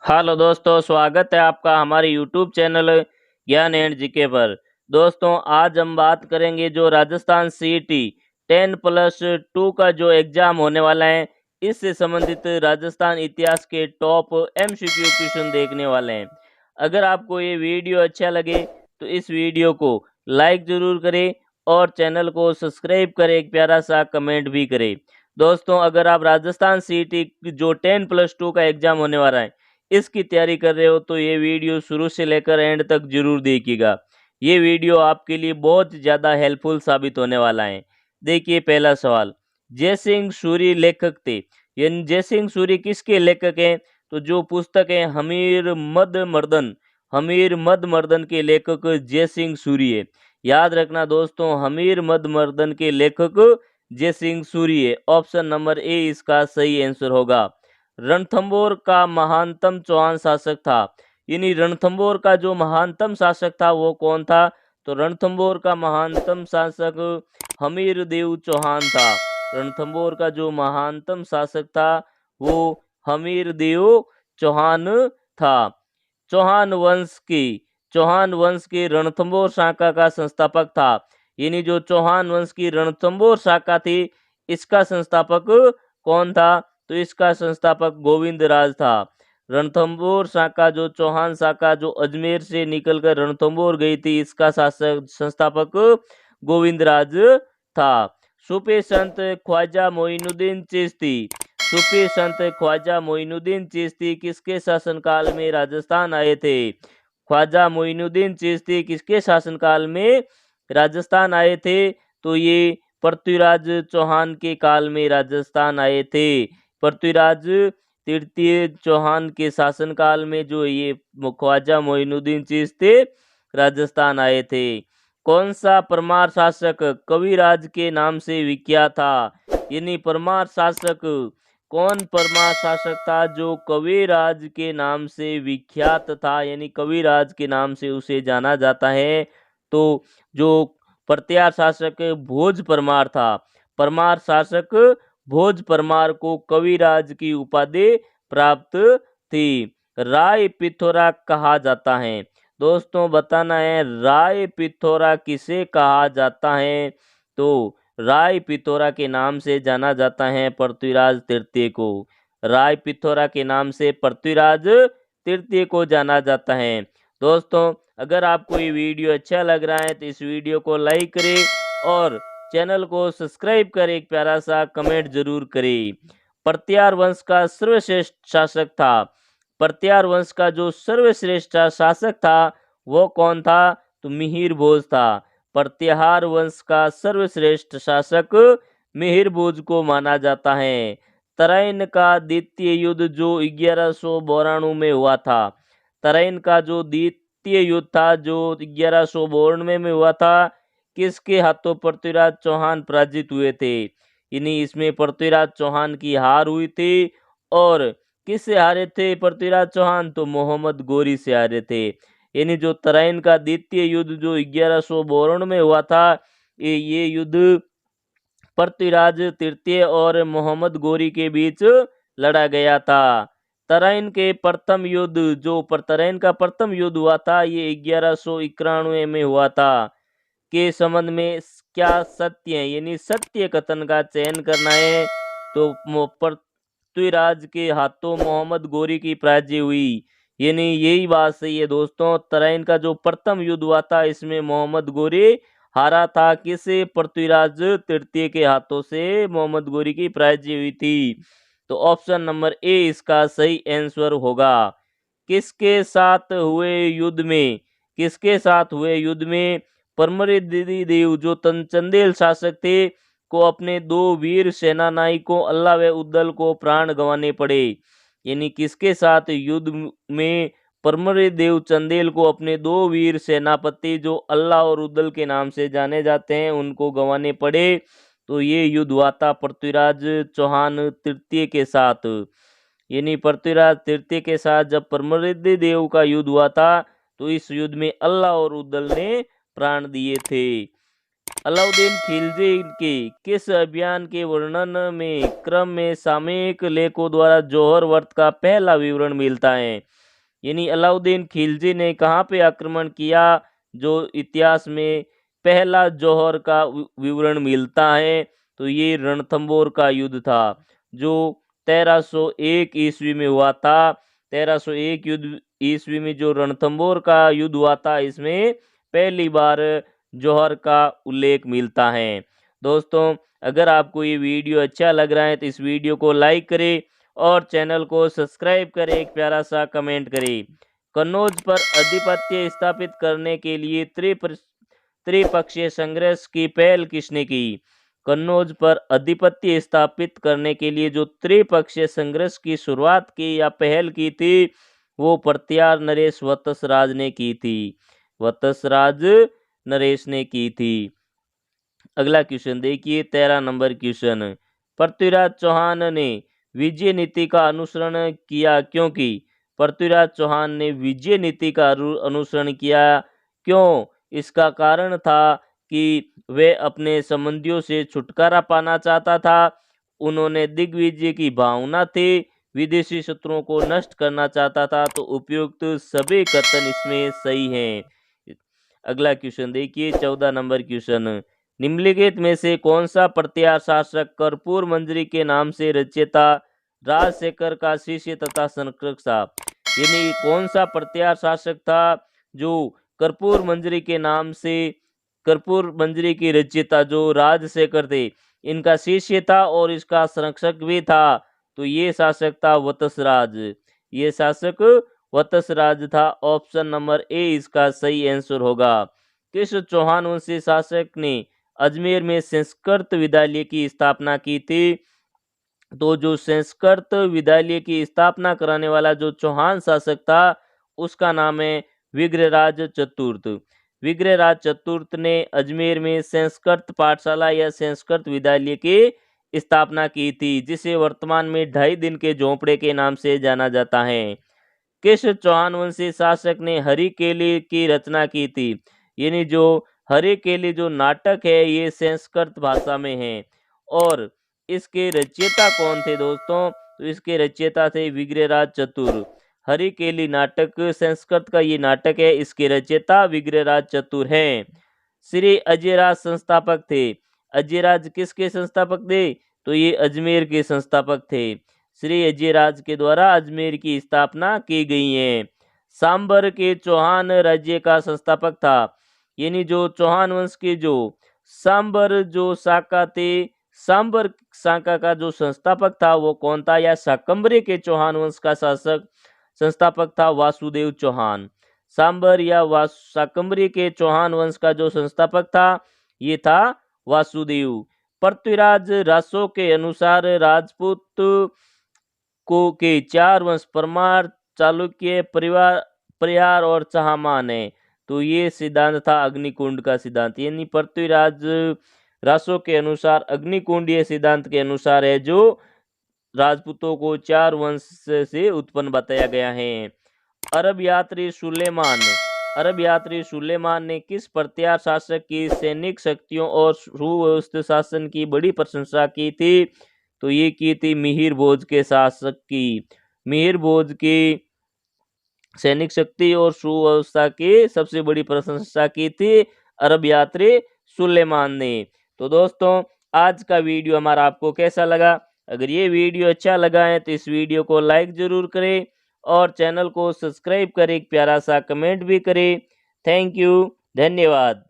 Hello दोस्तों, स्वागत है आपका हमारे यूट्यूब चैनल ज्ञान एंड जीके पर। दोस्तों, आज हम बात करेंगे जो राजस्थान सीईटी 10+2 का जो एग्जाम होने वाला है, इससे संबंधित राजस्थान इतिहास के टॉप एमसीक्यू क्वेश्चन देखने वाले हैं। अगर आपको ये वीडियो अच्छा लगे तो इस वीडियो को लाइक जरूर करें और चैनल को सब्सक्राइब करें, एक प्यारा सा कमेंट भी करें। दोस्तों, अगर आप राजस्थान सीईटी जो 10+2 का एग्जाम होने वाला है इसकी तैयारी कर रहे हो तो ये वीडियो शुरू से लेकर एंड तक जरूर देखिएगा। ये वीडियो आपके लिए बहुत ज़्यादा हेल्पफुल साबित होने वाला है। देखिए, पहला सवाल, जयसिंह सूरी लेखक थे। ये जयसिंह सूरी किसके लेखक हैं? तो जो पुस्तक है हमीर मद मर्दन के लेखक जयसिंह सूरी है। याद रखना दोस्तों, हमीर मद मर्दन के लेखक जयसिंह सूरी है। ऑप्शन नंबर ए इसका सही आंसर होगा। रणथंभौर का महानतम चौहान शासक था। यानी रणथंभौर का जो महानतम शासक था वो कौन था? तो रणथंभौर का महानतम शासक हमीर देव चौहान था। रणथंभौर का जो महानतम शासक था वो हमीर देव चौहान था। चौहान वंश की रणथंभौर शाखा का संस्थापक था। यानी जो चौहान वंश की रणथंभौर शाखा थी, इसका संस्थापक कौन था? तो इसका संस्थापक गोविंदराज था। रणथंभौर शाखा जो चौहान शाखा जो अजमेर से निकलकर रणथंभौर गई थी, इसका शासक संस्थापक गोविंदराज था। सूफी संत ख्वाजा मोइनुद्दीन चिश्ती। सूफी संत ख्वाजा मोइनुद्दीन चिश्ती किसके शासनकाल में राजस्थान आए थे? ख्वाजा मोइनुद्दीन चिश्ती किसके शासनकाल में राजस्थान आए थे? तो ये पृथ्वीराज चौहान के काल में राजस्थान आए थे। पृथ्वीराज तृतीय चौहान के शासनकाल में जो ये ख्वाजा मोइनुद्दीन चिश्ती राजस्थान आए थे। कौन सा परमार शासक कविराज के नाम से विख्यात था? यानी परमार शासक कौन परमार शासक था जो कविराज के नाम से विख्यात था? यानी कविराज के नाम से उसे जाना जाता है। तो जो प्रत्यार शासक भोज परमार था। परमार शासक भोज परमार को कविराज की उपाधि प्राप्त थी। राय पिथौरा कहा जाता है। दोस्तों, बताना है राय पिथौरा किसे कहा जाता है? तो राय पिथौरा के नाम से जाना जाता है पृथ्वीराज तृतीय को। राय पिथौरा के नाम से पृथ्वीराज तृतीय को जाना जाता है। दोस्तों, अगर आपको ये वीडियो अच्छा लग रहा है तो इस वीडियो को लाइक करें और चैनल को सब्सक्राइब करें, एक प्यारा सा कमेंट जरूर करें। प्रत्यार वंश का सर्वश्रेष्ठ शासक था। प्रत्यार वंश का जो सर्वश्रेष्ठ शासक था वो कौन था? तो मिहिर भोज था। प्रत्याहार वंश का सर्वश्रेष्ठ शासक मिहिर भोज को माना जाता है। तराइन का द्वितीय युद्ध जो 1192 में हुआ था। तराइन का जो द्वितीय युद्ध था जो 1192 में हुआ था, किसके हाथों पृथ्वीराज चौहान पराजित हुए थे? यानी इसमें पृथ्वीराज चौहान की हार हुई थी। और किससे हारे थे पृथ्वीराज चौहान? तो मोहम्मद गोरी से हारे थे। यानी जो तराइन का द्वितीय युद्ध जो 1192 में हुआ था, ये युद्ध पृथ्वीराज तृतीय और मोहम्मद गोरी के बीच लड़ा गया था। तराइन के प्रथम युद्ध जो तराइन का प्रथम युद्ध हुआ था, ये 1191 में हुआ था। के संबंध में क्या सत्य है? यानी सत्य कथन का चयन करना है। तो पृथ्वीराज के हाथों मोहम्मद गोरी की पराजय हुई। यानी यही बात सही है दोस्तों। तराइन का जो प्रथम युद्ध हुआ था इसमें मोहम्मद गोरी हारा था। किसे? पृथ्वीराज तृतीय के हाथों से मोहम्मद गोरी की पराजय हुई थी। तो ऑप्शन नंबर ए इसका सही आंसर होगा। किसके साथ हुए युद्ध में? किसके साथ हुए युद्ध में परमरिद्धि देव जो चंदेल शासक थे को अपने दो वीर सेनानायकों अल्लाह व उद्दल को प्राण गंवाने पड़े? यानी किसके साथ युद्ध में परमरिद्धि देव चंदेल को अपने दो वीर सेनापति जो अल्लाह और उद्दल के नाम से जाने जाते हैं उनको गंवाने पड़े? तो ये युद्ध हुआ था पृथ्वीराज चौहान तृतीय के साथ। यानी पृथ्वीराज तृतीय के साथ जब परमरिद्धि देव का युद्ध हुआ था तो इस युद्ध में अल्लाह और उद्दल ने प्राण दिए थे। अलाउद्दीन खिलजी के किस अभियान के वर्णन में क्रम में सामयिक लेखों द्वारा जौहर वर्त का पहला विवरण मिलता है? यानी अलाउद्दीन खिलजी ने कहाँ पे आक्रमण किया जो इतिहास में पहला जौहर का विवरण मिलता है? तो ये रणथंबोर का युद्ध था जो 1301 ईस्वी में हुआ था। 1301 युद्ध ईस्वी में जो रणथंबोर का युद्ध हुआ था, इसमें पहली बार जौहर का उल्लेख मिलता है। दोस्तों, अगर आपको ये वीडियो अच्छा लग रहा है तो इस वीडियो को लाइक करें और चैनल को सब्सक्राइब करें, एक प्यारा सा कमेंट करें। कन्नौज पर आधिपत्य स्थापित करने के लिए त्रिपक्षीय संघर्ष की पहल किसने की? कन्नौज पर आधिपत्य स्थापित करने के लिए जो त्रिपक्षीय संघर्ष की शुरुआत की या पहल की थी, वो प्रत्यार नरेश वत्सराज ने की थी। वत्सराज नरेश ने की थी। अगला क्वेश्चन देखिए, 13 नंबर क्वेश्चन। पृथ्वीराज चौहान ने विजय नीति का अनुसरण किया क्योंकि? पृथ्वीराज चौहान ने विजय नीति का अनुसरण किया क्यों? इसका कारण था कि वे अपने संबंधियों से छुटकारा पाना चाहता था। उन्होंने दिग्विजय की भावना थी, विदेशी शत्रुओं को नष्ट करना चाहता था। तो उपयुक्त सभी कथन इसमें सही हैं। अगला क्वेश्चन देखिए, 14 नंबर क्वेश्चन। निम्नलिखित में से कौन सा प्रत्यार शासक कर्पूर मंजरी के नाम से रचयिता राजशेखर का शिष्य तथा संरक्षक था? यानी कौन सा प्रत्यार शासक था जो कर्पूर मंजरी के नाम से, कर्पूर मंजरी की रचयिता जो राजशेखर थे, इनका शिष्य था और इसका संरक्षक भी था? तो ये शासक था वत्सराज। ये शासक वत्सराज था। ऑप्शन नंबर ए इसका सही आंसर होगा। किस चौहान वंशी शासक ने अजमेर में संस्कृत विद्यालय की स्थापना की थी? तो जो संस्कृत विद्यालय की स्थापना कराने वाला जो चौहान शासक था, उसका नाम है विग्रहराज चतुर्थ। विग्रहराज चतुर्थ ने अजमेर में संस्कृत पाठशाला या संस्कृत विद्यालय की स्थापना की थी, जिसे वर्तमान में 2.5 दिन के झोंपड़े के नाम से जाना जाता है। किस चौहान वंशी शासक ने हरिकेली की रचना की थी? यानी जो हरिकेली जो नाटक है, ये संस्कृत भाषा में है। और इसके रचयिता कौन थे दोस्तों? तो इसके रचयिता थे विग्रहराज चतुर। हरिकेली नाटक संस्कृत का ये नाटक है, इसके रचयिता विग्रहराज चतुर हैं। श्री अजयराज संस्थापक थे। अजयराज किसके संस्थापक थे? तो ये अजमेर के संस्थापक थे। श्री अजयराज के द्वारा अजमेर की स्थापना की गई है। सांबर के चौहान राज्य का संस्थापक था। यानी जो चौहान वंश के जो सांबर जो शाखा थे, सांबर शाखा का जो संस्थापक था वो कौन था? या शाकंभरी के चौहान वंश का शासक संस्थापक था वासुदेव चौहान। सांबर या शाकंभरी के चौहान वंश का जो संस्थापक था, ये था वासुदेव। पृथ्वीराज रासो के अनुसार राजपूत को के 4 वंश परमार, चालुक्य, परिहार और चाहमान है। तो ये सिद्धांत था अग्निकुंड का सिद्धांत। यानी पृथ्वीराज रासो के अनुसार अग्निकुंड ये सिद्धांत के अनुसार है, जो राजपूतों को 4 वंश से उत्पन्न बताया गया है। अरब यात्री सुलेमान ने किस प्रत्यार शासक की सैनिक शक्तियों और सुव्यवस्थित शासन की बड़ी प्रशंसा की थी? तो ये की थी मिहिर भोज के शासक की। मिहिर भोज की सैनिक शक्ति और सुव्यवस्था की सबसे बड़ी प्रशंसा की थी अरब यात्री सुलेमान ने। तो दोस्तों, आज का वीडियो हमारा आपको कैसा लगा? अगर ये वीडियो अच्छा लगा है तो इस वीडियो को लाइक जरूर करें और चैनल को सब्सक्राइब करें, एक प्यारा सा कमेंट भी करें। थैंक यू, धन्यवाद।